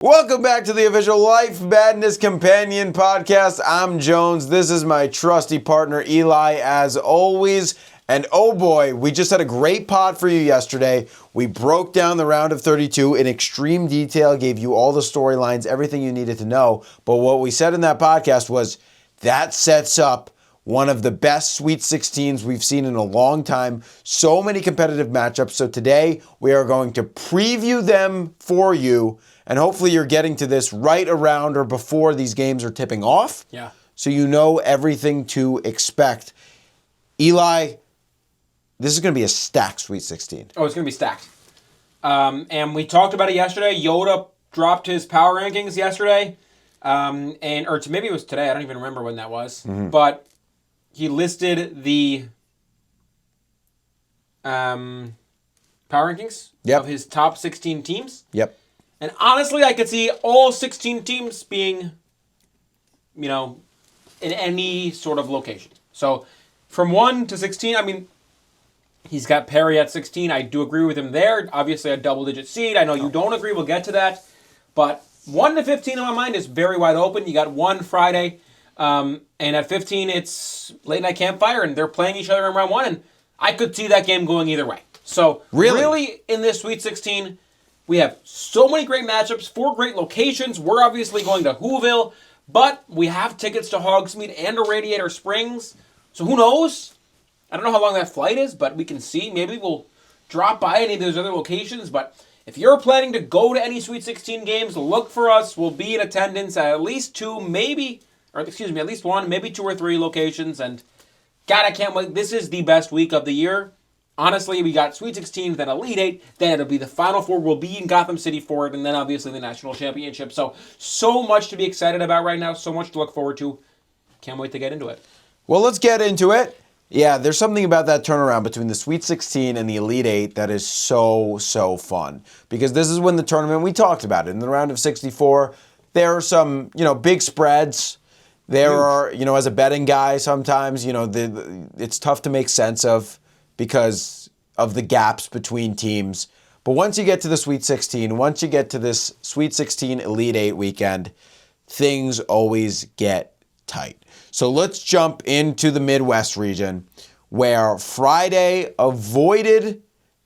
Welcome back to the official Life Madness Companion podcast. I'm Jones. This is my trusty partner, Eli, as always. And oh boy, we just had a great pod for you yesterday. We broke down the round of 32 in extreme detail, gave you all the storylines, everything you needed to know. But what we said in that podcast was that sets up one of the best Sweet 16s we've seen in a long time. So many competitive matchups. So today we are going to preview them for you. And hopefully you're getting to this right around or before these games are tipping off. Yeah. So you know everything to expect. Eli, this is going to be a stacked Sweet 16. Oh, it's going to be stacked. And we talked about it yesterday. Yoda dropped his power rankings yesterday. Maybe it was today. I don't even remember when that was. Mm-hmm. But he listed the power rankings of his top 16 teams. Yep. And honestly, I could see all 16 teams being, in any sort of location. So from 1 to 16, he's got Perry at 16. I do agree with him there. Obviously, a double-digit seed. I know you don't agree. We'll get to that. But 1 to 15 in my mind is very wide open. You got one Friday. And at 15, it's Late Night Campfire, and they're playing each other in round 1. And I could see that game going either way. So really in this Sweet 16... we have so many great matchups, 4 great locations. We're obviously going to Whoville, but we have tickets to Hogsmeade and to Radiator Springs. So who knows? I don't know how long that flight is, but we can see. Maybe we'll drop by any of those other locations. But if you're planning to go to any Sweet 16 games, look for us. We'll be in attendance at least 1, maybe 2 or 3 locations. And God, I can't wait. This is the best week of the year. Honestly, we got Sweet 16, then Elite 8, then it'll be the Final Four. We'll be in Gotham City for it, and then obviously the National Championship. So much to be excited about right now, so much to look forward to. Can't wait to get into it. Well, let's get into it. Yeah, there's something about that turnaround between the Sweet 16 and the Elite 8 that is so fun. Because this is when the tournament, we talked about it, in the round of 64, there are some, big spreads. There are, as a betting guy, sometimes, it's tough to make sense of, because of the gaps between teams. But once you get to the Sweet 16, once you get to this Sweet 16 Elite 8 weekend, things always get tight. So let's jump into the Midwest region, where Friday avoided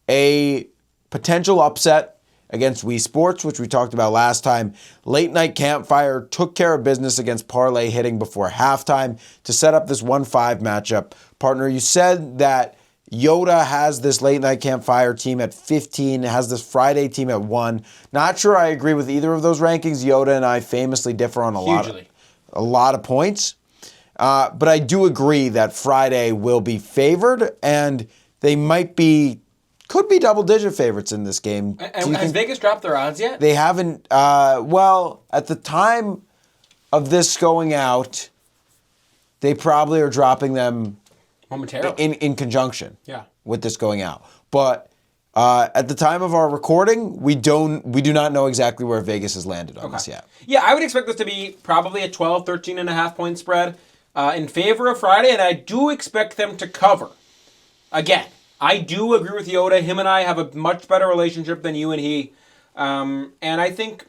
a potential upset against Wii Sports, which we talked about last time. Late Night Campfire took care of business against Parlay hitting before halftime to set up this 1-5 matchup. Partner, you said that Yoda has this Late Night Campfire team at 15, has this Friday team at 1. Not sure I agree with either of those rankings. Yoda and I famously differ on a lot of points. But I do agree that Friday will be favored, and they could be double-digit favorites in this game. And has Vegas dropped their odds yet? They haven't. At the time of this going out, they probably are dropping them momentarily in conjunction with this going out. But at the time of our recording, we do not know exactly where Vegas has landed on this yet. Yeah, I would expect this to be probably a 13.5 point spread in favor of Friday, and I do expect them to cover. Again, I do agree with Yoda. Him and I have a much better relationship than you and he. And I think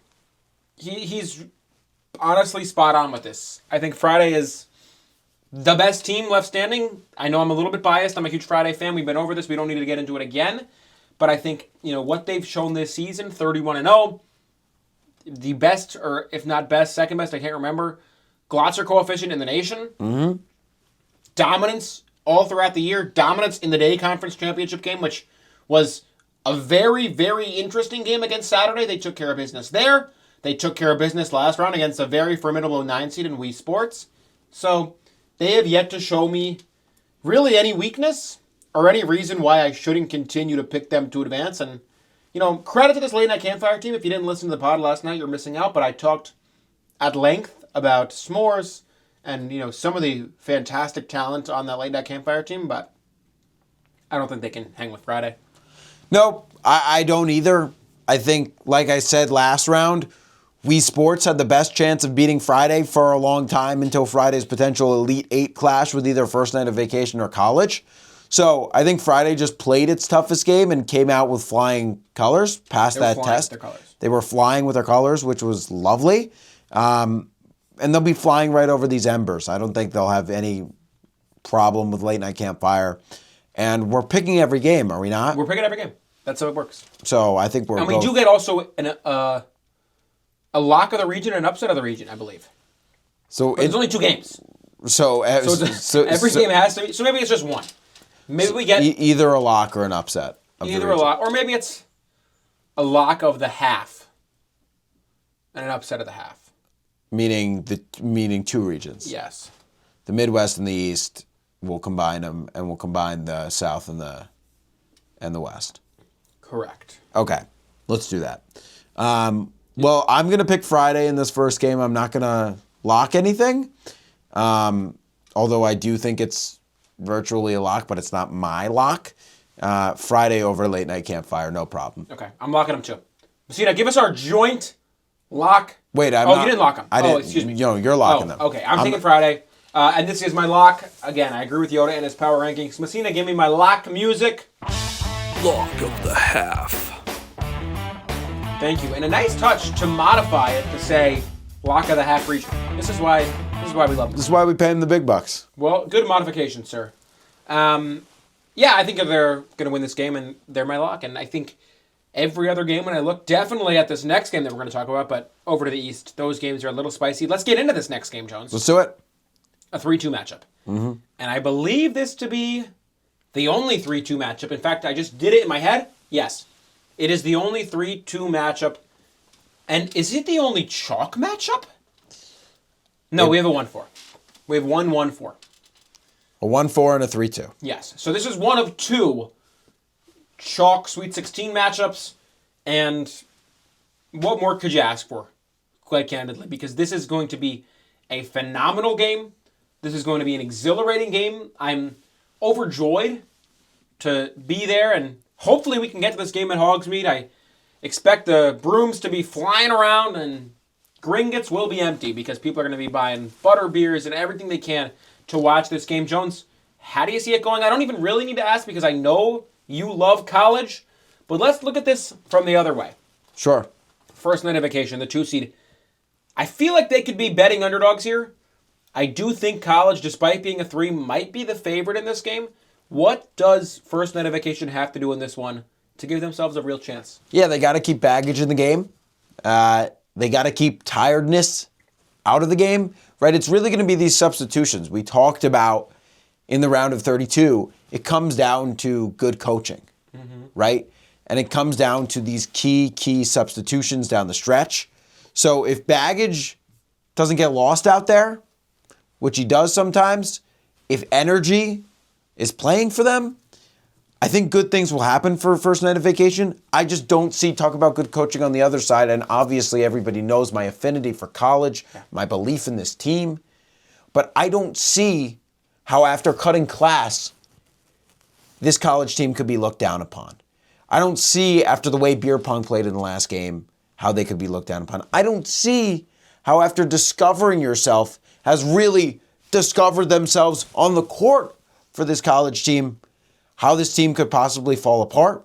he's honestly spot on with this. I think Friday is the best team left standing. I know I'm a little bit biased. I'm a huge Friday fan. We've been over this. We don't need to get into it again. But I think, what they've shown this season, 31-0, the best, or if not best, second best, I can't remember, Glotzer coefficient in the nation. Mm-hmm. Dominance all throughout the year. Dominance in the day conference championship game, which was a very, very interesting game against Saturday. They took care of business there. They took care of business last round against a very formidable 9 seed in Wii Sports. So they have yet to show me really any weakness or any reason why I shouldn't continue to pick them to advance. And, credit to this Late Night Campfire team. If you didn't listen to the pod last night, you're missing out. But I talked at length about S'mores and, some of the fantastic talent on that Late Night Campfire team. But I don't think they can hang with Friday. Nope, I don't either. I think, like I said last round, Wii Sports had the best chance of beating Friday for a long time until Friday's potential Elite 8 clash with either first night of vacation or college. So I think Friday just played its toughest game and came out with flying colors, passed that test. With their colors. They were flying with their colors, which was lovely. And they'll be flying right over these embers. I don't think they'll have any problem with late night campfire. And we're picking every game, are we not? We're picking every game. That's how it works. So I think we're And we do get also a lock of the region and an upset of the region, I believe. So there's only 2 games. So every game has to be. So maybe it's just one. Maybe we get either a lock or an upset. Either a lock, or maybe it's a lock of the half and an upset of the half. Meaning 2 regions. Yes. The Midwest and the East, we'll combine them, and we'll combine the South and the West. Correct. Okay, let's do that. Well, I'm going to pick Friday in this first game. I'm not going to lock anything, although I do think it's virtually a lock, but it's not my lock. Friday over late night campfire, no problem. Okay, I'm locking them too. Messina, give us our joint lock. Wait, you didn't lock them. I didn't. Excuse me. You're locking them. Okay, I'm taking Friday. And this is my lock. Again, I agree with Yoda and his power rankings. Messina, give me my lock music. Lock of the half. Thank you. And a nice touch to modify it to say lock of the half region. This is why we love them. This is why we pay them the big bucks. Well, good modification, sir. Yeah, I think they're going to win this game, and they're my lock. And I think every other game, when I look definitely at this next game that we're going to talk about, but over to the East, those games are a little spicy. Let's get into this next game, Jones. Let's do it. A 3-2 matchup. Mm-hmm. And I believe this to be the only 3-2 matchup. In fact, I just did it in my head. Yes. It is the only 3-2 matchup. And is it the only chalk matchup? No, we have a 1-4. We have 1-1-4. A 1-4 and a 3-2. Yes. So this is one of 2 chalk Sweet 16 matchups. And what more could you ask for, quite candidly? Because this is going to be a phenomenal game. This is going to be an exhilarating game. I'm overjoyed to be there, and hopefully we can get to this game at Hogsmeade. I expect the brooms to be flying around, and Gringotts will be empty because people are going to be buying butter beers and everything they can to watch this game. Jones, how do you see it going? I don't even really need to ask because I know you love college, but let's look at this from the other way. Sure. First night of vacation, the 2 seed. I feel like they could be betting underdogs here. I do think college, despite being a 3, might be the favorite in this game. What does first night of vacation have to do in this one to give themselves a real chance? Yeah, they got to keep baggage in the game. They got to keep tiredness out of the game, right? It's really going to be these substitutions. We talked about in the round of 32, it comes down to good coaching, right? And it comes down to these key substitutions down the stretch. So if baggage doesn't get lost out there, which he does sometimes, if energy is playing for them, I think good things will happen for first night of vacation. I just don't talk about good coaching on the other side, and obviously everybody knows my affinity for college, my belief in this team, but I don't see how after cutting class, this college team could be looked down upon. I don't see after the way beer pong played in the last game, how they could be looked down upon. I don't see how after discovering yourself has really discovered themselves on the court for this college team, how this team could possibly fall apart.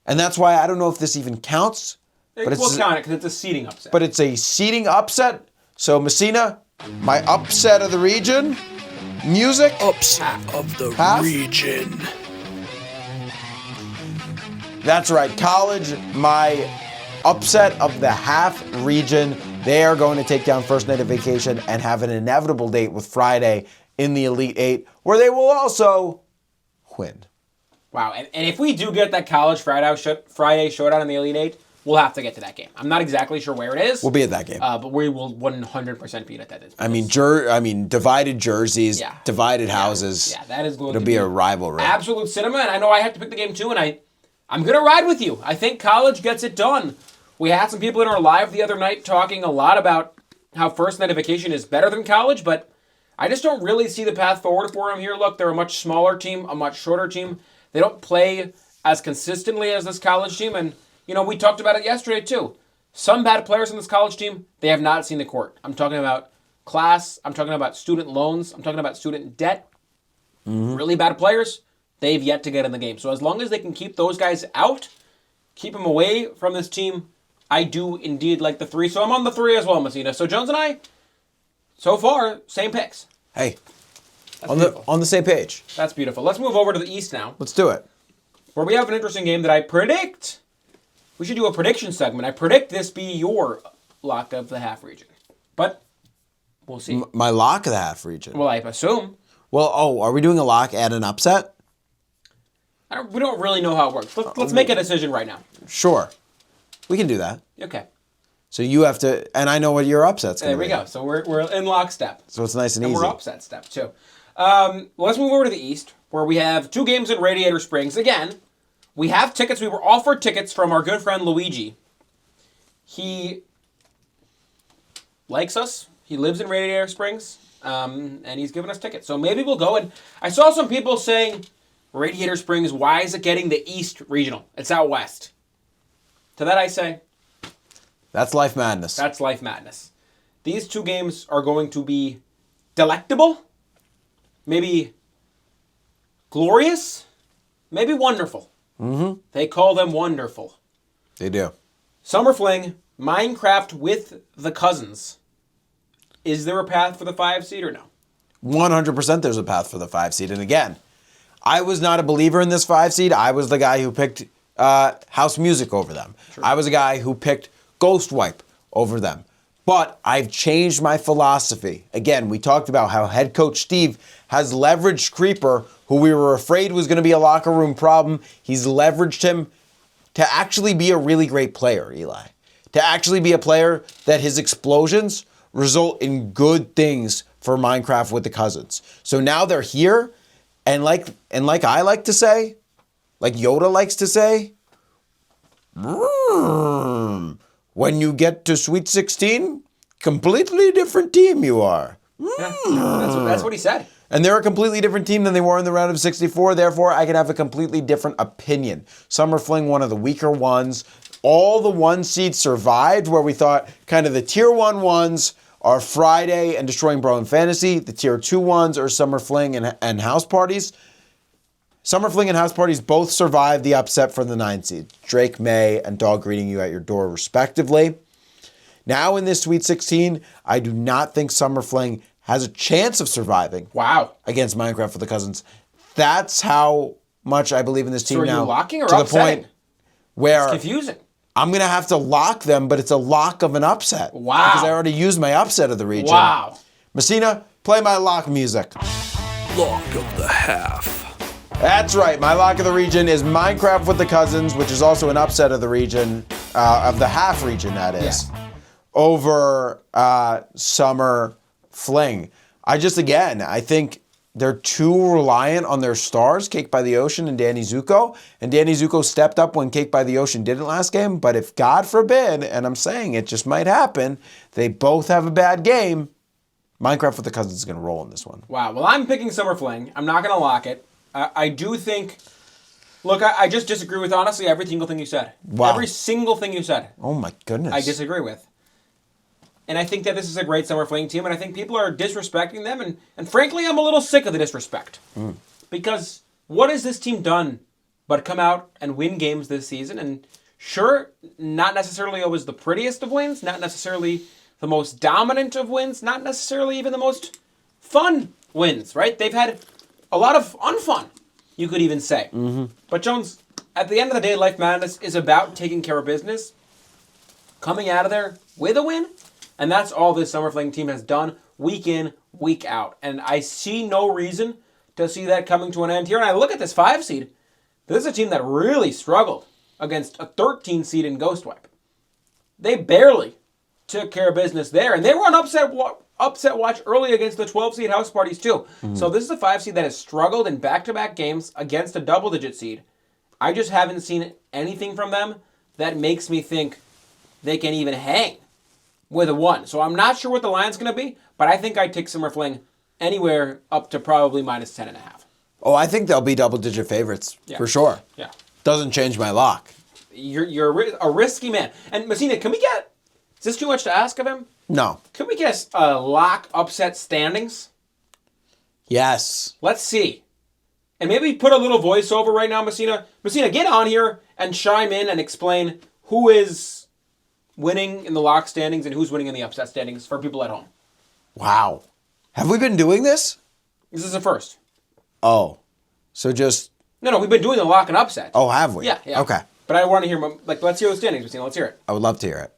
And that's why I don't know if this even counts. We'll count it because it's a seeding upset. But it's a seeding upset. So Messina, my upset of the region, music. Upset of the half. region. That's right, college, my upset of the half region. They are going to take down first night of vacation and have an inevitable date with Friday in the Elite Eight, where they will also win. Wow, and if we do get that college Friday showdown in the Elite Eight, we'll have to get to that game. I'm not exactly sure where it is. We'll be at that game. But we will 100% be at that. I mean, divided jerseys, divided houses. Yeah, that is going to be a rivalry. Absolute cinema, and I know I have to pick the game too, and I'm going to ride with you. I think college gets it done. We had some people in our live the other night talking a lot about how first night of vacation is better than college, but I just don't really see the path forward for them here. Look, they're a much smaller team, a much shorter team. They don't play as consistently as this college team, and, we talked about it yesterday too. Some bad players in this college team, they have not seen the court. I'm talking about class. I'm talking about student loans. I'm talking about student debt. Mm-hmm. Really bad players they've yet to get in the game. So as long as they can keep those guys out, keep them away from this team, I do indeed like the 3. So I'm on the 3 as well, Messina. So Jones and I, so far, same picks. Hey, That's on the same page. That's beautiful. Let's move over to the East now, Let's do it. where we have an interesting game that I predict. We should do a prediction segment. I predict this be your lock of the half region. But we'll see. My lock of the half region. Well, I assume. Well, are we doing a lock and an upset? We don't really know how it works. Let's make a decision right now. Sure. We can do that. Okay. So you have to, and I know what your upset's going There to be. we go. So we're in lockstep. So it's nice and And easy. we're upset step, too. Let's move over to the East, where we have 2 games in Radiator Springs. Again, we have tickets. We were offered tickets from our good friend Luigi. He likes us. He lives in Radiator Springs, and he's given us tickets. So maybe we'll go. And I saw some people saying, Radiator Springs, why is it getting the East Regional? It's out West. To that I say, That's life madness. that's life madness. These 2 games are going to be delectable, maybe glorious, maybe wonderful. Mm-hmm. They call them wonderful. They do. Summer Fling, Minecraft with the cousins. Is there a path for the 5 seed or no? 100% there's a path for the 5 seed. And again, I was not a believer in this 5 seed. I was the guy who picked House Music over them. True. I was a guy who picked Ghost Wipe over them. But I've changed my philosophy. Again, we talked about how head coach Steve has leveraged Creeper, who we were afraid was going to be a locker room problem. He's leveraged him to actually be a really great player, Eli. To actually be a player that his explosions result in good things for Minecraft with the cousins. So now they're here, and like I like to say, like Yoda likes to say, when you get to Sweet 16, completely different team you are. Yeah, that's what he said. And they're a completely different team than they were in the round of 64. Therefore, I can have a completely different opinion. Summer Fling, one of the weaker ones. All the 1 seeds survived, where we thought kind of the tier 1 ones are Friday and Destroying Bro and Fantasy. The tier 2 ones are Summer Fling and House Parties. Summer Fling and House Parties both survived the upset from the 9 seed. Drake, May, and Dog Greeting You at Your Door, respectively. Now in this Sweet 16, I do not think Summer Fling has a chance of surviving. Wow. Against Minecraft for the cousins. That's how much I believe in this team So are now. you locking or to upsetting? the point where It's confusing. I'm going to have to lock them, but it's a lock of an upset. Wow. Because I already used my upset of the region. Wow. Messina, play my lock music. Lock of the half. That's right. My lock of the region is Minecraft with the cousins, which is also an upset of the region, of the half region, that is, over Summer Fling. I think they're too reliant on their stars, Cake by the Ocean and Danny Zuko. And Danny Zuko stepped up when Cake by the Ocean didn't last game. But if, God forbid, and I'm saying it just might happen, they both have a bad game, Minecraft with the cousins is going to roll in this one. Wow. Well, I'm picking Summer Fling. I'm not going to lock it. I do think... Look, I just disagree with, honestly, every single thing you said. Wow. Every single thing you said. Oh, my goodness. I disagree with. And I think that this is a great Summer Fling team, and I think people are disrespecting them, and frankly, I'm a little sick of the disrespect. Because what has this team done but come out and win games this season? And sure, not necessarily always the prettiest of wins, not necessarily the most dominant of wins, not necessarily even the most fun wins, right? They've had a lot of unfun, you could even say. But Jones, at the end of the day, Life Madness is about taking care of business, coming out of there with a win, and that's all this Summer Fling team has done week in, week out. And I see no reason to see that coming to an end here. And I look at this 5 seed. This is a team that really struggled against a 13 seed in Ghost Wipe. They barely took care of business there. And they were on upset watch early against the 12 seed House Parties too. So this is a 5 seed that has struggled in back-to-back games against a double-digit seed. I just haven't seen anything from them that makes me think they can even hang with a 1. So I'm not sure what the line's going to be, but I think I'd take Summer Fling anywhere up to probably minus 10.5. Oh, I think they'll be double-digit favorites, for sure. Yeah. Doesn't change my lock. You're a risky man. And Messina, can we get... Is this too much to ask of him? No. Can we get lock upset standings? Yes. Let's see. And maybe put a little voiceover right now, Messina. Messina, get on here and chime in and explain who is winning in the lock standings and who's winning in the upset standings for people at home. Wow. Have we been doing this? This is the first. Oh. So just... No, we've been doing the lock and upset. Oh, have we? Yeah. Okay. But I want to hear, let's hear the standings, Messina. Let's hear it. I would love to hear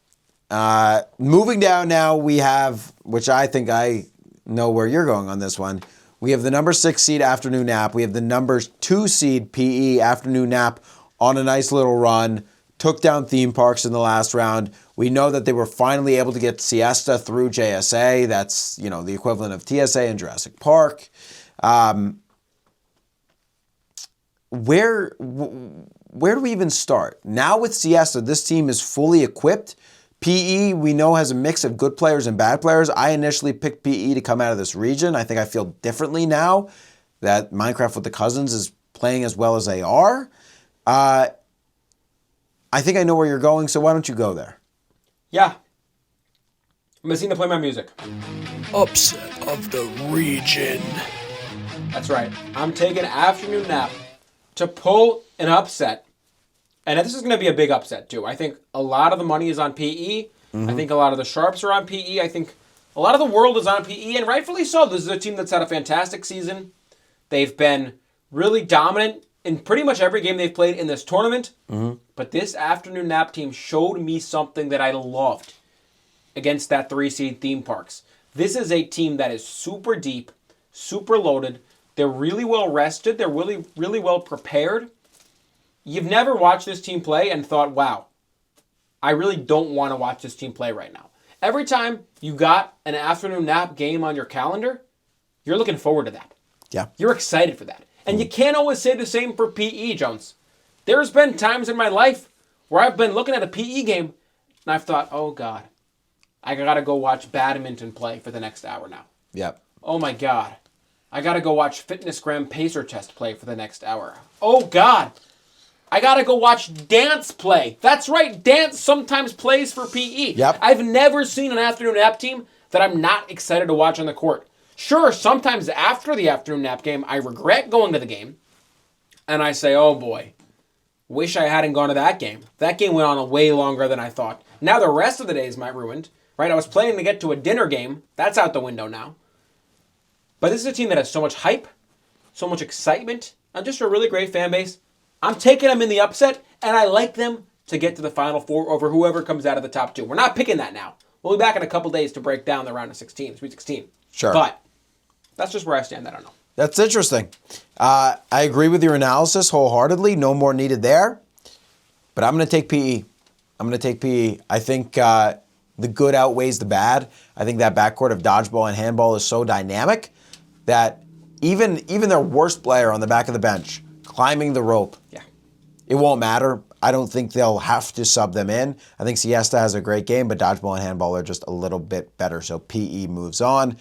it. Moving down now, we have, which I think I know where you're going on this one. We have the number 6 seed Afternoon Nap. We have the number 2 seed PE Afternoon Nap on a nice little run. Took down Theme Parks in the last round. We know that they were finally able to get Siesta through JSA. That's, the equivalent of TSA in Jurassic Park. Where do we even start? Now with Siesta, this team is fully equipped. PE, we know, has a mix of good players and bad players. I initially picked PE to come out of this region. I think I feel differently now that Minecraft with the Cousins is playing as well as they are. I think I know where you're going, so why don't you go there? Yeah. Messina, play my music. Upset of the region. That's right. I'm taking Afternoon Nap to pull an upset. And this is going to be a big upset, too. I think a lot of the money is on PE. I think a lot of the sharps are on PE. I think a lot of the world is on PE, and rightfully so. This is a team that's had a fantastic season. They've been really dominant in pretty much every game they've played in this tournament. But this Afternoon Nap team showed me something that I loved against that 3 seed Theme Parks. This is a team that is super deep, super loaded. They're really well rested. They're really, really well prepared. You've never watched this team play and thought, wow, I really don't want to watch this team play right now. Every time you got an Afternoon Nap game on your calendar, you're looking forward to that. Yeah. You're excited for that. And you can't always say the same for PE, Jones. There's been times in my life where I've been looking at a PE game and I've thought, oh God, I got to go watch badminton play for the next hour now. Yep. Oh my God, I got to go watch Fitness Gram Pacer Test play for the next hour. Oh God, I got to go watch dance play. That's right, dance sometimes plays for PE. Yep. I've never seen an Afternoon Nap team that I'm not excited to watch on the court. Sure, sometimes after the Afternoon Nap game, I regret going to the game. And I say, oh boy, wish I hadn't gone to that game. That game went on way longer than I thought. Now the rest of the day is ruined. Right? I was planning to get to a dinner game. That's out the window now. But this is a team that has so much hype, so much excitement, and just a really great fan base. I'm taking them in the upset, and I like them to get to the Final Four over whoever comes out of the top 2. We're not picking that now. We'll be back in a couple days to break down the round of 16, Sweet 16. Sure. But that's just where I stand. I don't know. That's interesting. I agree with your analysis wholeheartedly. No more needed there. But I'm going to take PE. I think the good outweighs the bad. I think that backcourt of dodgeball and handball is so dynamic that even their worst player on the back of the bench climbing the rope, it won't matter. I don't think they'll have to sub them in. I think Siesta has a great game, but dodgeball and handball are just a little bit better. So PE moves on.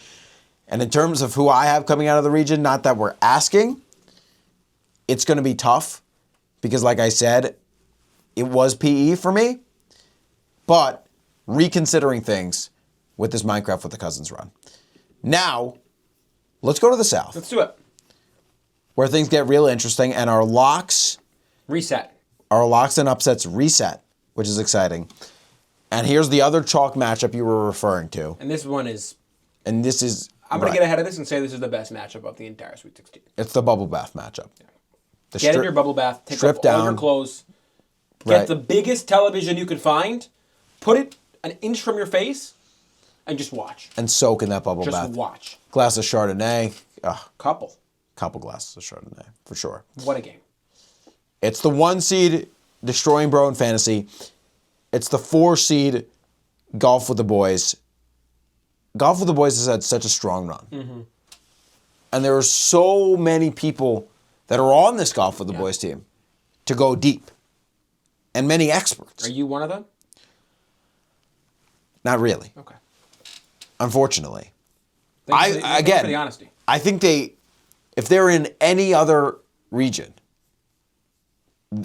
And in terms of who I have coming out of the region, not that we're asking, it's going to be tough because, like I said, it was PE for me. But reconsidering things with this Minecraft with the Cousins run. Now, let's go to the South. Let's do it. Where things get real interesting and our locks Reset. and upsets reset, which is exciting. And here's the other chalk matchup you were referring to. And this one is... And this is... I'm going to get ahead of this and say this is the best matchup of the entire Sweet 16. It's the bubble bath matchup. Yeah. Get in your bubble bath, take off all your clothes, get the biggest television you could find, put it an inch from your face, and just watch. And soak in that bubble bath. Just watch. Glass of Chardonnay. Couple glasses of Chardonnay, for sure. What a game. It's the 1 seed Destroying Bro in Fantasy. It's the 4 seed Golf with the Boys. Golf with the Boys has had such a strong run. Mm-hmm. And there are so many people that are on this Golf with the Boys team to go deep. And many experts. Are you one of them? Not really. Okay. Unfortunately. Thanks for the honesty. I think if they're in any other region,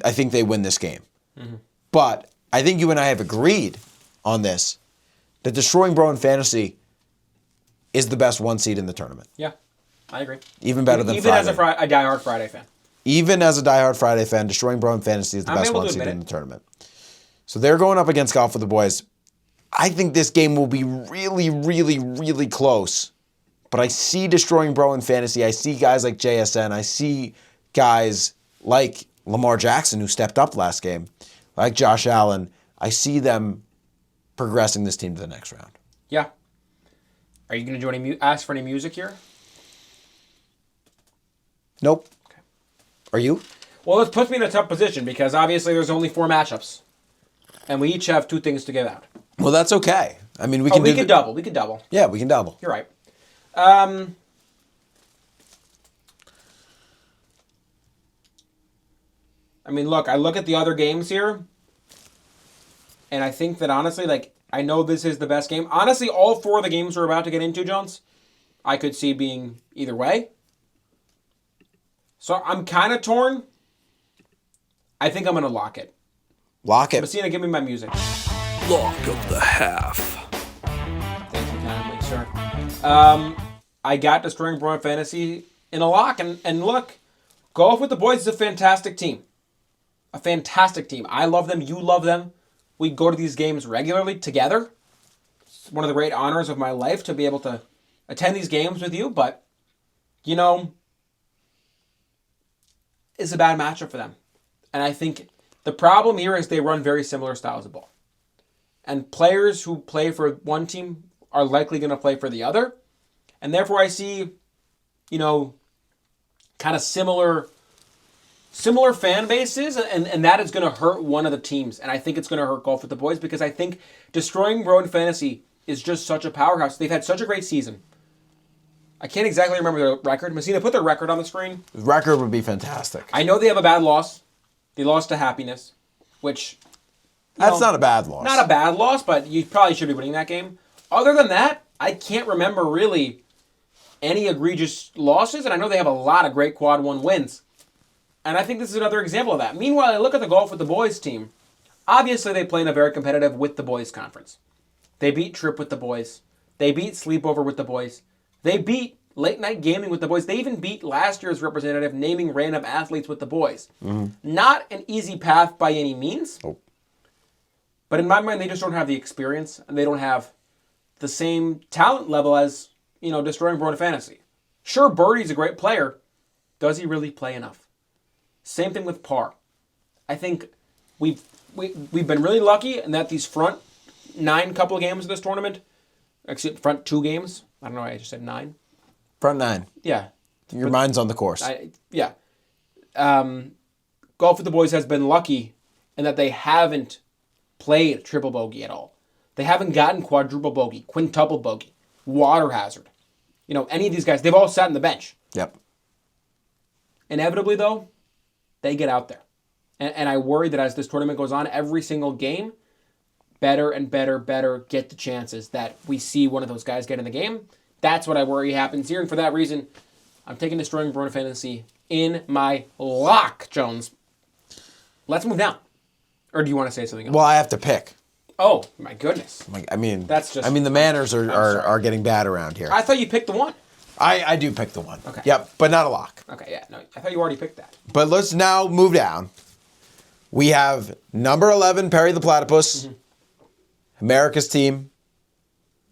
I think they win this game. Mm-hmm. But I think you and I have agreed on this, that Destroying Bro in Fantasy is the best 1 seed in the tournament. Yeah. I agree. Even better than Even Friday. as a diehard Friday fan. Even as a diehard Friday fan, Destroying Bro in Fantasy is the I'm best able one to seed admit in it. the tournament. So they're going up against Golf with the Boys. I think this game will be really, really, really close. But I see Destroying Bro in Fantasy. I see guys like JSN. I see guys like Lamar Jackson, who stepped up last game, like Josh Allen. I see them progressing this team to the next round. Yeah. Are you going to do ask for any music here? Nope. Okay. Are you? Well, it puts me in a tough position because obviously there's only 4 matchups. And we each have 2 things to give out. Well, that's okay. I mean, we could double. We could double. Yeah, we can double. You're right. I mean, look, I look at the other games here, and I think that honestly, like, I know this is the best game. Honestly, all 4 of the games we're about to get into, Jones, I could see being either way. So I'm kind of torn. I think I'm going to lock it. Lock it. Messina, give me my music. Lock of the half. Thank you kindly, sir. I got Destroying Bro Fantasy in a lock, and look, Golf with the Boys is a fantastic team. A fantastic team. I love them. You love them. We go to these games regularly together. It's one of the great honors of my life to be able to attend these games with you, but, you know, it's a bad matchup for them. And I think the problem here is they run very similar styles of ball. And players who play for one team are likely going to play for the other. And therefore I see, you know, kind of similar fan bases, and that is going to hurt one of the teams. And I think it's going to hurt Golf with the Boys because I think Destroying Bro in Fantasy is just such a powerhouse. They've had such a great season. I can't exactly remember their record. Messina, put their record on the screen. The record would be fantastic. I know they have a bad loss. They lost to Happiness, which... That's not a bad loss. Not a bad loss, but you probably should be winning that game. Other than that, I can't remember really any egregious losses, and I know they have a lot of great quad 1 wins. And I think this is another example of that. Meanwhile, I look at the Golf with the Boys team. Obviously, they play in a very competitive with the boys conference. They beat Trip with the boys. They beat Sleepover with the boys. They beat Late Night Gaming with the boys. They even beat last year's representative naming random athletes with the boys. Mm-hmm. Not an easy path by any means. Nope. But in my mind, they just don't have the experience, and they don't have the same talent level as, you know, Destroying Bro in Fantasy. Sure, Birdie's a great player. Does he really play enough? Same thing with Par. I think we've been really lucky in that these front 9 couple of games of this tournament, actually front 2 games. I don't know why I just said 9. Front 9. Yeah. Your mind's on the course. Yeah. Golf with the Boys has been lucky in that they haven't played triple bogey at all. They haven't gotten quadruple bogey, quintuple bogey, water hazard. You know, any of these guys, they've all sat on the bench. Yep. Inevitably, though, they get out there. And I worry that as this tournament goes on, every single game, better and better get the chances that we see one of those guys get in the game. That's what I worry happens here. And for that reason, I'm taking Destroying Bro in Fantasy in my lock, Jones. Let's move down. Or do you want to say something else? Well, I have to pick. Oh, my goodness. I mean, That's just... I mean, the manners are getting bad around here. I thought you picked the one. I do pick the one. Okay. Yep, but not a lock. Okay, yeah. No, I thought you already picked that. But let's now move down. We have number 11, Perry the Platypus, America's team,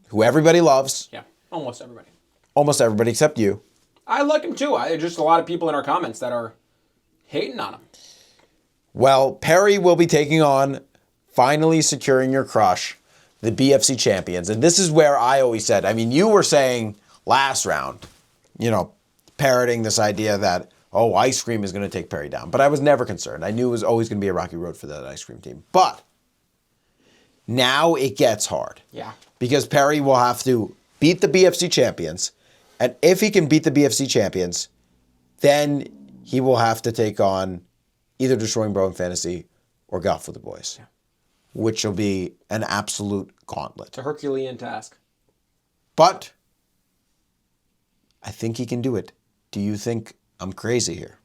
who everybody loves. Yeah, almost everybody. Almost everybody except you. I like him too. Just a lot of people in our comments that are hating on him. Well, Perry will be taking on, finally securing your crush, the BFC champions. And this is where I always said, I mean, you were saying last round, you know, parroting this idea that, oh, Ice Cream is going to take Perry down. But I was never concerned. I knew it was always going to be a rocky road for that Ice Cream team. But now it gets hard. Yeah. Because Perry will have to beat the BFC champions. And if he can beat the BFC champions, then he will have to take on either Destroying Bro in Fantasy or Golf with the Boys, which will be an absolute gauntlet. It's a Herculean task. But I think he can do it. Do you think I'm crazy here?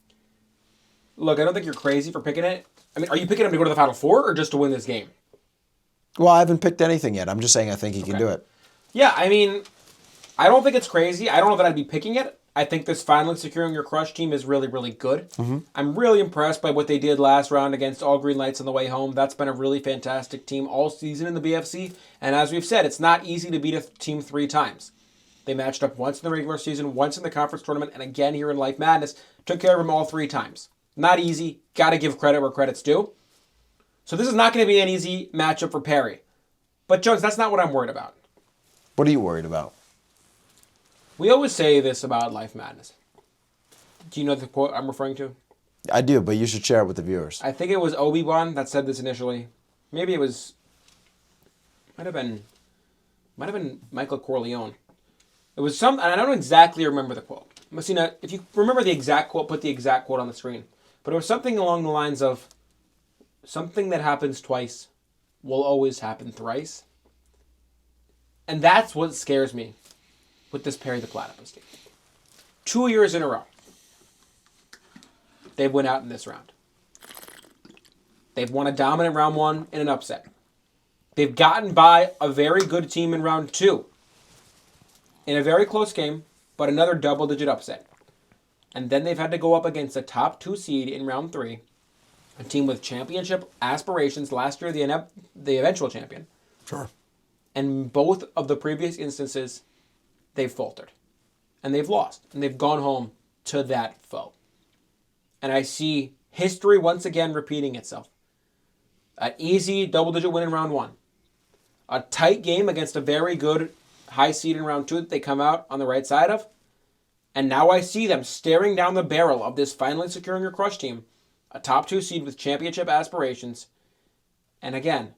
Look, I don't think you're crazy for picking it. I mean, are you picking him to go to the Final Four or just to win this game? Well, I haven't picked anything yet. I'm just saying I think he can do it. Yeah, I mean, I don't think it's crazy. I don't know that I'd be picking it. I think this finally securing your crush team is really, really good. I'm really impressed by what they did last round against All Green Lights on the way home. That's been a really fantastic team all season in the BFC. And as we've said, it's not easy to beat a team 3 times. They matched up once in the regular season, once in the conference tournament, and again here in Life Madness. Took care of them all 3 times. Not easy. Got to give credit where credit's due. So this is not going to be an easy matchup for Perry. But Jones, that's not what I'm worried about. What are you worried about? We always say this about Life Madness. Do you know the quote I'm referring to? I do, but you should share it with the viewers. I think it was Obi-Wan that said this initially. Maybe it was... Might have been Michael Corleone. It was some... And I don't exactly remember the quote. Messina, if you remember the exact quote, put the exact quote on the screen. But it was something along the lines of, something that happens twice will always happen thrice. And that's what scares me with this Perry the Platypus team. 2 years in a row, they've went out in this round. They've won a dominant round 1 in an upset. They've gotten by a very good team in round 2 in a very close game, but another double-digit upset. And then they've had to go up against a top 2 seed in round 3, a team with championship aspirations, last year the eventual champion. Sure. And both of the previous instances, they've faltered. And they've lost. And they've gone home to that foe. And I see history once again repeating itself. An easy double-digit win in round 1. A tight game against a very good high seed in round 2 that they come out on the right side of. And now I see them staring down the barrel of this finally securing your crush team. A top 2 seed with championship aspirations. And again,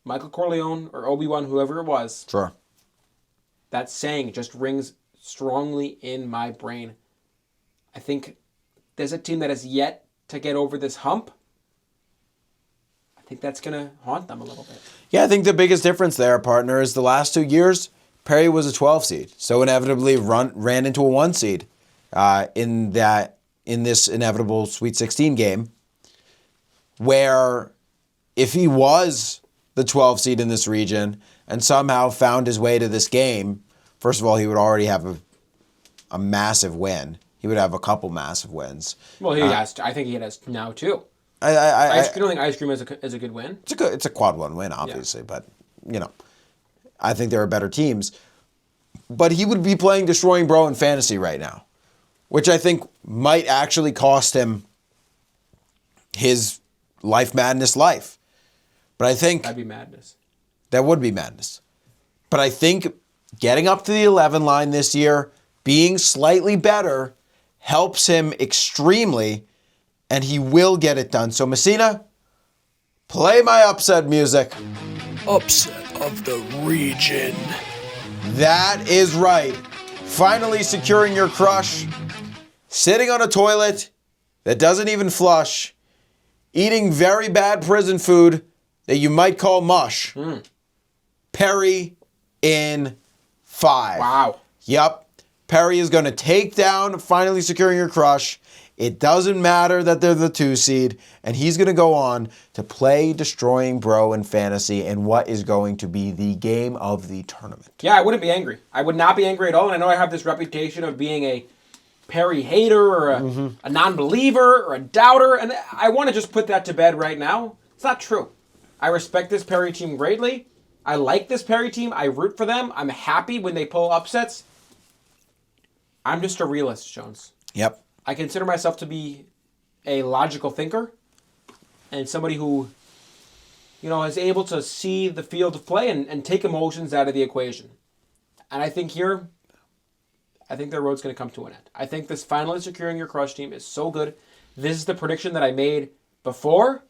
Michael Corleone or Obi-Wan, whoever it was. Sure. That saying just rings strongly in my brain. I think there's a team that has yet to get over this hump. I think that's going to haunt them a little bit. Yeah, I think the biggest difference there, partner, is the last 2 years, Perry was a 12 seed. So inevitably ran into a 1 seed in this inevitable Sweet 16 game, where if he was the 12 seed in this region and somehow found his way to this game, first of all, he would already have a massive win. He would have a couple massive wins. Well, he has. I think he has now too. I don't think Ice Cream is a good win. It's a quad 1 win, obviously, but I think there are better teams. But he would be playing Destroying Bro in Fantasy right now, which I think might actually cost him his Life Madness life. But I think That'd be madness. That would be madness. But I think getting up to the 11 line this year, being slightly better, helps him extremely, and he will get it done. So Messina, play my upset music. Upset of the region. That is right. Finally securing your crush, sitting on a toilet that doesn't even flush, eating very bad prison food that you might call mush. Perry in 5. Wow. Yep. Perry is going to take down finally securing your crush. It doesn't matter that they're the 2 seed, and he's going to go on to play Destroying Bro in Fantasy in what is going to be the game of the tournament. Yeah, I wouldn't be angry. I would not be angry at all, and I know I have this reputation of being a Perry hater or a non-believer or a doubter, and I want to just put that to bed right now. It's not true. I respect this Perry team greatly. I like this Perry team. I root for them. I'm happy when they pull upsets. I'm just a realist, Jones. Yep. I consider myself to be a logical thinker and somebody who, is able to see the field of play and take emotions out of the equation. And I think their road's going to come to an end. I think this finally securing your crush team is so good. This is the prediction that I made before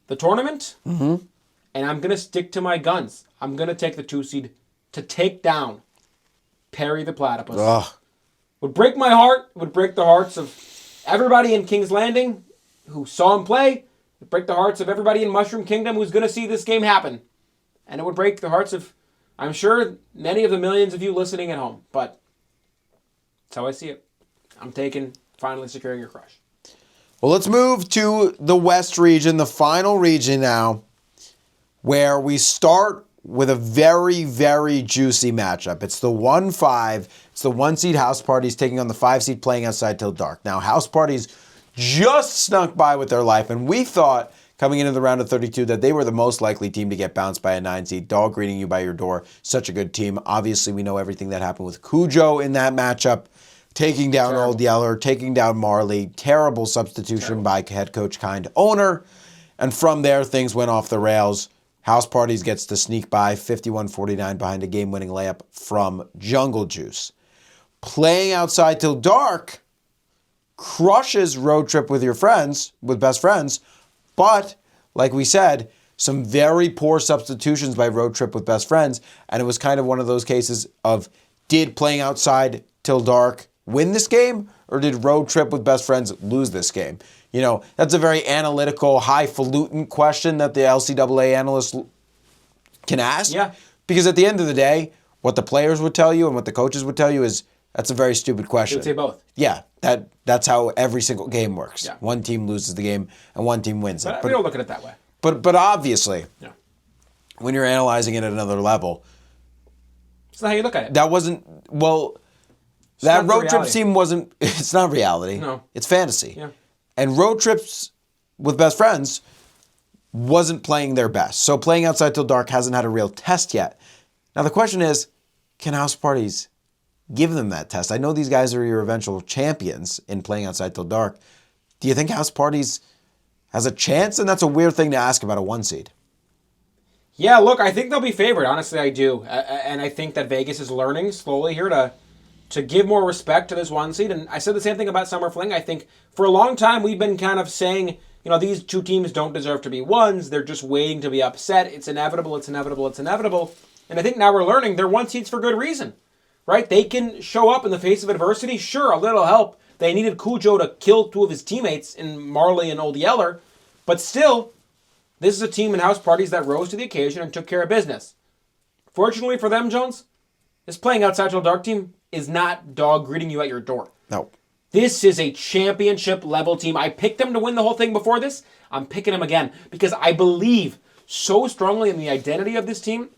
the tournament. Mm-hmm. And I'm going to stick to my guns. I'm going to take the 2 seed to take down Perry the Platypus. Ugh. Would break my heart, would break the hearts of everybody in King's Landing who saw him play. Would break the hearts of everybody in Mushroom Kingdom who's going to see this game happen. And it would break the hearts of, I'm sure, many of the millions of you listening at home. But that's how I see it. I'm taking finally securing your crush. Well, let's move to the West region, the final region now, where we start with a very, very juicy matchup. It's the 1-5. It's the 1-seed House Parties taking on the 5-seed Playing Outside Till Dark. Now, House Parties just snuck by with their life, and we thought coming into the round of 32 that they were the most likely team to get bounced by a 9-seed. Dog greeting you by your door. Such a good team. Obviously, we know everything that happened with Cujo in that matchup. Taking down Old Yeller, taking down Marley. Terrible substitution by head coach kind owner. And from there, things went off the rails. House Parties gets to sneak by 51-49 behind a game-winning layup from Jungle Juice. Playing Outside Till Dark crushes Road Trip with your friends, with best friends, but like we said, some very poor substitutions by Road Trip with best friends, and it was kind of one of those cases of did Playing Outside Till Dark win this game, or did Road Trip with best friends lose this game? You know, that's a very analytical, highfalutin question that the LCAA analysts can ask. Yeah. Because at the end of the day, what the players would tell you and what the coaches would tell you is that's a very stupid question. I would say both. Yeah, that's how every single game works. Yeah. One team loses the game and one team wins it. But we don't look at it that way. But obviously, Yeah. when you're analyzing it at another level, It's not how you look at it. that wasn't, well, It's that not the Road Trip reality. team wasn't, it's not reality. No. It's fantasy. Yeah. And Road Trips with best friends wasn't playing their best. So Playing Outside Till Dark hasn't had a real test yet. Now the question is, can House Parties give them that test? I know these guys are your eventual champions in Playing Outside Till Dark. Do you think House Parties has a chance? And that's a weird thing to ask about a 1-seed. Yeah, look, I think they'll be favored. Honestly, I do. And I think that Vegas is learning slowly here to give more respect to this 1-seed. And I said the same thing about Summer Fling. I think for a long time we've been kind of saying, you know, these two teams don't deserve to be ones. They're just waiting to be upset. It's inevitable, it's inevitable, it's inevitable. And I think now we're learning they're 1-seeds for good reason, right? They can show up in the face of adversity. Sure, a little help. They needed Cujo to kill two of his teammates in Marley and Old Yeller. But still, this is a team in House Parties that rose to the occasion and took care of business. Fortunately for them, Jones, this Playing Outside Till Dark team is not dog greeting you at your door. No. This is a championship level team. I picked them to win the whole thing before this. I'm picking them again because I believe so strongly in the identity of this team.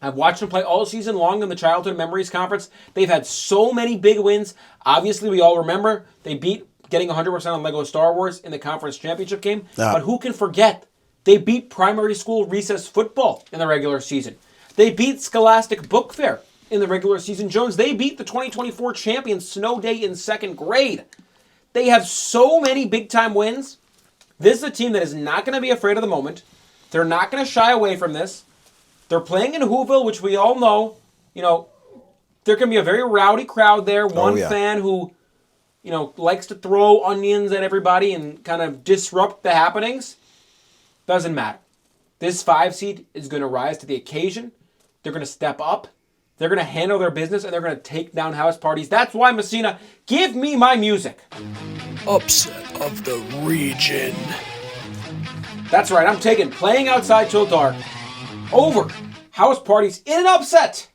I've watched them play all season long in the Childhood Memories Conference. They've had so many big wins. Obviously, we all remember they beat getting 100% on Lego Star Wars in the conference championship game. Yeah. But who can forget? They beat primary school recess football in the regular season. They beat Scholastic Book Fair in the regular season. Jones, they beat the 2024 champion Snow Day in second grade. They have so many big-time wins. This is a team that is not going to be afraid of the moment. They're not going to shy away from this. They're playing in Whoville, which we all know, you know, there can be a very rowdy crowd there. One fan who, you know, likes to throw onions at everybody and kind of disrupt the happenings. Doesn't matter. This 5-seed is going to rise to the occasion. They're going to step up. They're going to handle their business, and they're going to take down House Parties. That's why, Messina, give me my music. Upset of the region. That's right, I'm taking Playing Outside Till Dark over House Parties in an upset.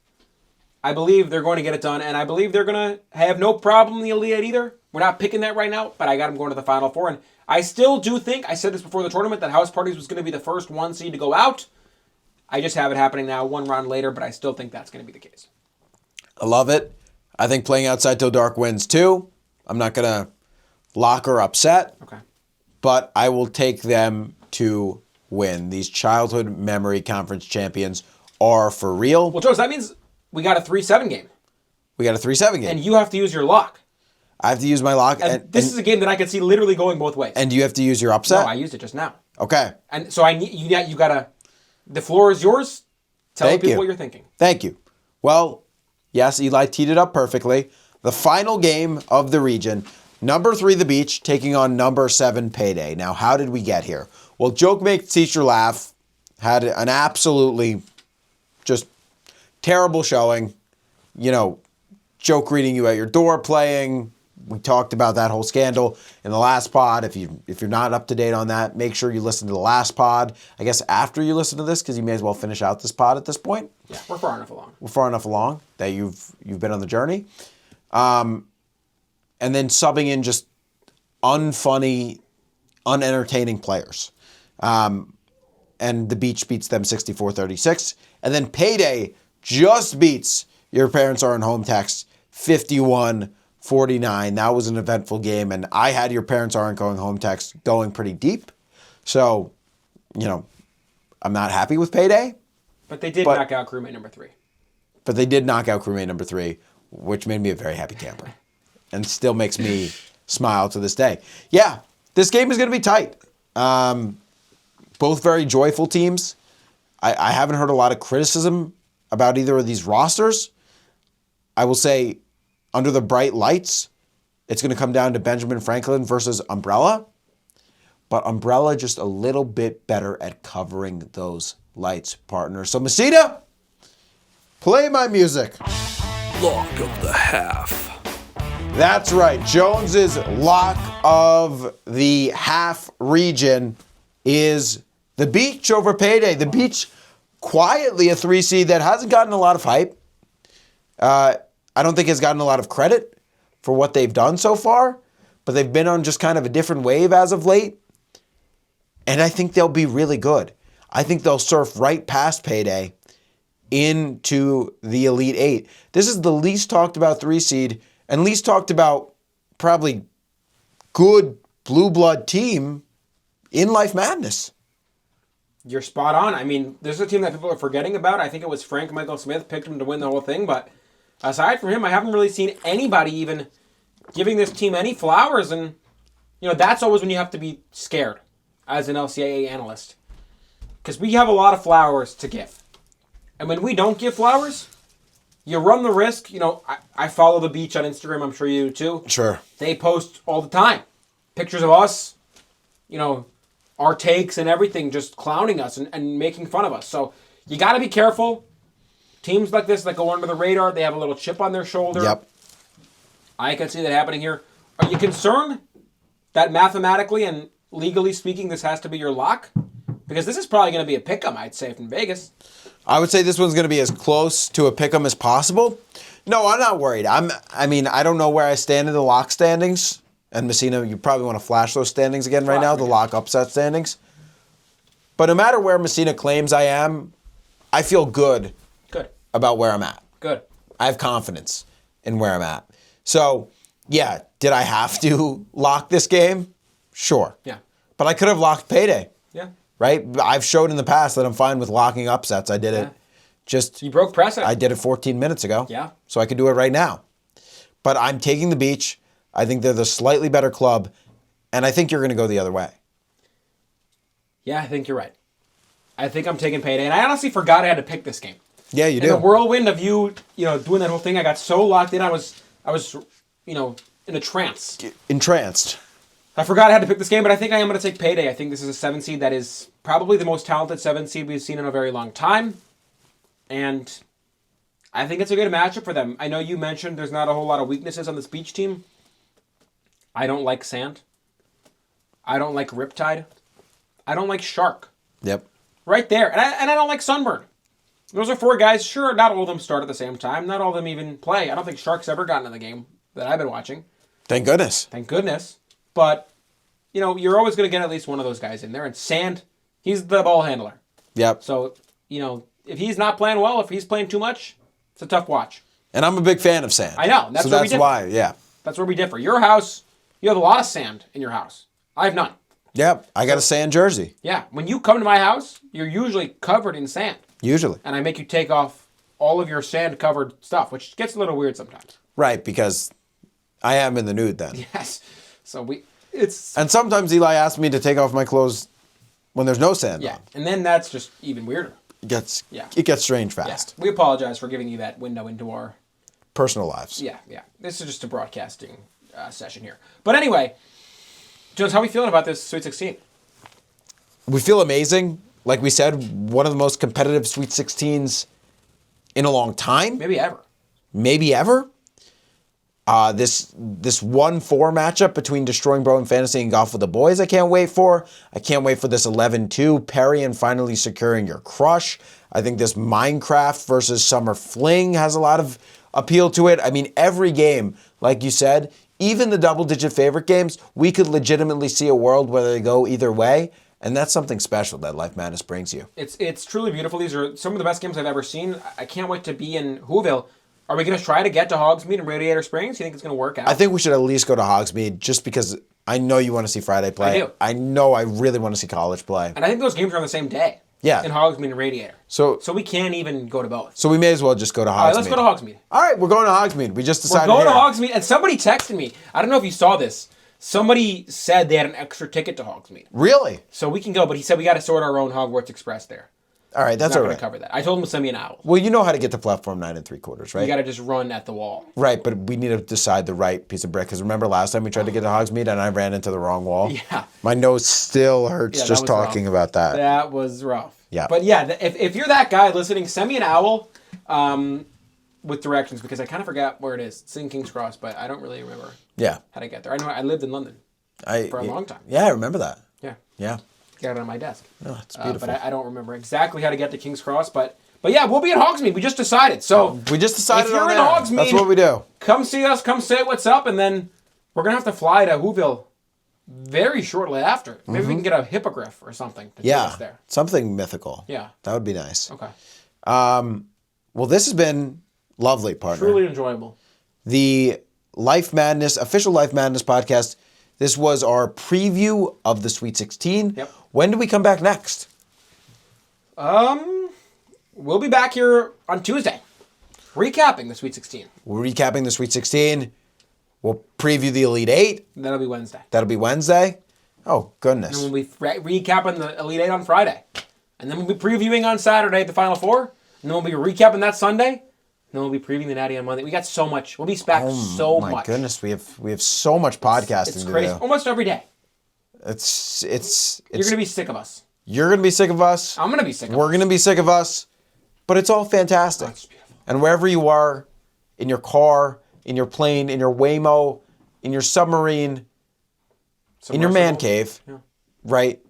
I believe they're going to get it done, and I believe they're going to have no problem in the Elite Eight either. We're not picking that right now, but I got them going to the Final Four, and I still do think, I said this before the tournament, that House Parties was going to be the first 1-seed to go out. I just have it happening now, one round later, but I still think that's going to be the case. I love it. I think Playing Outside Till Dark wins too. I'm not going to lock or upset, Okay. but I will take them to win. These Childhood Memory Conference champions are for real. Well, Jones, that means we got a 3-7 game, We got a 3-7 game. and you have to use your lock. I have to use my lock. And this is a game that I could see literally going both ways. And you have to use your upset? No, I used it just now. Okay. And so I need you got to. The floor is yours. Tell Thank people you. what you're thinking. Thank you. Well, yes, Eli teed it up perfectly. The final game of the region, number 3, The Beach, taking on number 7, Payday. Now, how did we get here? Well, Joke Makes Teacher Laugh had an absolutely just terrible showing. You know, Joke reading you at your door playing. We talked about that whole scandal in the last pod. If you're not up to date on that, make sure you listen to the last pod. I guess after you listen to this, because you may as well finish out this pod at this point. Yeah, we're far enough along. We're far enough along that you've been on the journey. And then subbing in just unfunny, unentertaining players. And the Beach beats them 64-36. And then Payday just beats Your Parents Aren't Home text 51-49. That was an eventful game, and I had Your Parents Aren't Going Home text going pretty deep. So, I'm not happy with Payday. But they did knock out crewmate number 3. But they did knock out crewmate number 3, which made me a very happy camper. And still makes me smile to this day. Yeah, this game is going to be tight. Both very joyful teams. I haven't heard a lot of criticism about either of these rosters. I will say, under the bright lights, it's going to come down to Benjamin Franklin versus Umbrella. But Umbrella just a little bit better at covering those lights, partner. So, Messina, play my music. Lock of the half. That's right. Jones's lock of the half region is the Beach over Payday. The Beach, quietly a 3 seed that hasn't gotten a lot of hype. I don't think has gotten a lot of credit for what they've done so far, but they've been on just kind of a different wave as of late. And I think they'll be really good. I think they'll surf right past Payday into the Elite Eight. This is the least talked about 3 seed and least talked about probably good blue blood team in Life Madness. You're spot on. I mean, this is a team that people are forgetting about. I think it was Frank Michael Smith picked him to win the whole thing, but aside from him, I haven't really seen anybody even giving this team any flowers, and that's always when you have to be scared as an LCAA analyst, because we have a lot of flowers to give, and when we don't give flowers, you run the risk. I follow the Beach on Instagram. I'm sure you do too. Sure. They post all the time pictures of us, our takes and everything, just clowning us and making fun of us. So you got to be careful. Teams like this that go under the radar, they have a little chip on their shoulder. Yep. I can see that happening here. Are you concerned that mathematically and legally speaking, this has to be your lock? Because this is probably going to be a pick'em, I'd say, from Vegas. I would say this one's going to be as close to a pick'em as possible. No, I'm not worried. I don't know where I stand in the lock standings. And Messina, you probably want to flash those standings again right now, the lock upset standings. But no matter where Messina claims I am, I feel good about where I'm at. Good. I have confidence in where I'm at. So, yeah, did I have to lock this game? Sure. Yeah. But I could have locked Payday. Yeah. Right? I've showed in the past that I'm fine with locking upsets. I did it You broke precedent. I did it 14 minutes ago. Yeah. So I could do it right now. But I'm taking the Beach. I think they're the slightly better club. And I think you're going to go the other way. Yeah, I think you're right. I think I'm taking Payday. And I honestly forgot I had to pick this game. Yeah, you do. In the whirlwind of you doing that whole thing, I got so locked in. I was in a trance. Entranced. I forgot I had to pick this game, but I think I am going to take Payday. I think this is a 7 seed that is probably the most talented 7 seed we've seen in a very long time. And I think it's a good matchup for them. I know you mentioned there's not a whole lot of weaknesses on this Beach team. I don't like Sand. I don't like Riptide. I don't like Shark. Yep. Right there. And I don't like Sunburn. Those are 4 guys. Sure, not all of them start at the same time. Not all of them even play. I don't think Shark's ever gotten in the game that I've been watching. Thank goodness. Thank goodness. But, you're always going to get at least one of those guys in there. And Sand, he's the ball handler. Yep. So, if he's not playing well, if he's playing too much, it's a tough watch. And I'm a big fan of Sand. I know. That's why, yeah. That's where we differ. Your house, you have a lot of sand in your house. I have none. Yep. I got a sand jersey. Yeah. When you come to my house, you're usually covered in sand. Usually. And I make you take off all of your sand-covered stuff, which gets a little weird sometimes. Right, because I am in the nude then. Yes. So And sometimes Eli asks me to take off my clothes when there's no sand on. And then that's just even weirder. It gets strange Yeah. fast. We apologize for giving you that window into our personal lives. Yeah. This is just a broadcasting session here. But anyway, Jones, how are we feeling about this Sweet 16? We feel amazing. Like we said, one of the most competitive Sweet 16s in a long time. Maybe ever. This 1-4 matchup between Destroying Bro and Fantasy and Golf with the Boys I can't wait for. I can't wait for this 11-2 Perry and finally securing your crush. I think this Minecraft versus Summer Fling has a lot of appeal to it. I mean, every game, like you said, even the double-digit favorite games, we could legitimately see a world where they go either way. And that's something special that Life Madness brings you. It's truly beautiful. These are some of the best games I've ever seen. I can't wait to be in Whoville. Are we going to try to get to Hogsmeade and Radiator Springs? You think it's going to work out? I think we should at least go to Hogsmeade just because I know you want to see Friday play. I do. I know I really want to see College play. And I think those games are on the same day. Yeah. In Hogsmeade and Radiator. So we can't even go to both. So we may as well just go to Hogsmeade. All right, let's go to Hogsmeade. All right, we're going to Hogsmeade. We just decided We're going here. to Hogsmeade, and somebody texted me. I don't know if you saw this. Somebody said they had an extra ticket to Hogsmeade. Really? So we can go, but he said we got to sort our own Hogwarts Express there. All right, that's Not all going right. to cover that. I told him to send me an owl. Well, you know how to get to platform 9 3/4, right? You got to just run at the wall. Right, but we need to decide the right piece of brick. Because remember last time we tried to get to Hogsmeade and I ran into the wrong wall? Yeah. My nose still hurts Yeah, that just was talking rough. about that. That was rough. Yeah. But yeah, if you're that guy listening, send me an owl with directions because I kind of forgot where it is. It's in King's Cross, but I don't really remember Yeah. how to get there. I know I lived in London for a long time. Yeah, I remember that. Yeah. Yeah. Got it on my desk. Oh, it's beautiful. But I don't remember exactly how to get to King's Cross. But yeah, we'll be at Hogsmeade. We just decided. So we just decided if you're on in there. Hogsmeade, That's what we do. come see us. Come say what's up, and then we're gonna have to fly to Whoville very shortly after. Maybe we can get a hippogriff or something to take us Yeah. there. Something mythical. Yeah. That would be nice. Okay. Well, this has been lovely, partner. Truly enjoyable. The Life Madness, official Life Madness podcast. This was our preview of the Sweet 16. Yep. When do we come back next? We'll be back here on Tuesday, recapping the Sweet 16. We're recapping the Sweet 16. We'll preview the Elite 8. That'll be Wednesday. That'll be Wednesday. Oh, And goodness. we'll be recapping the Elite 8 on Friday. And then we'll be previewing on Saturday the Final Four. And then we'll be recapping that Sunday. And then we'll be previewing the Natty on Monday. We got so much. We'll be back so My much. goodness, we have so much podcasting It's to crazy. do. Almost every day. It's You're going to be sick of us. you're gonna be sick of us. I'm going to be sick of We're us. gonna be sick of us. But it's all fantastic. That's beautiful. And wherever you are, in your car, in your plane, in your Waymo, in your submarine, in your man Submersible. cave, Yeah. right?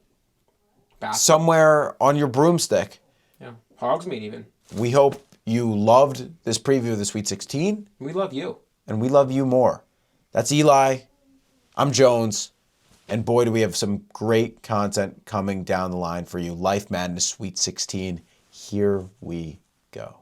Bath. Somewhere on your broomstick. Yeah. Hogsmeade even. We hope you loved this preview of the Sweet 16, We love you. and we love you more. That's Eli. I'm Jones. And boy, do we have some great content coming down the line for you. Life Madness Sweet 16. Here we go.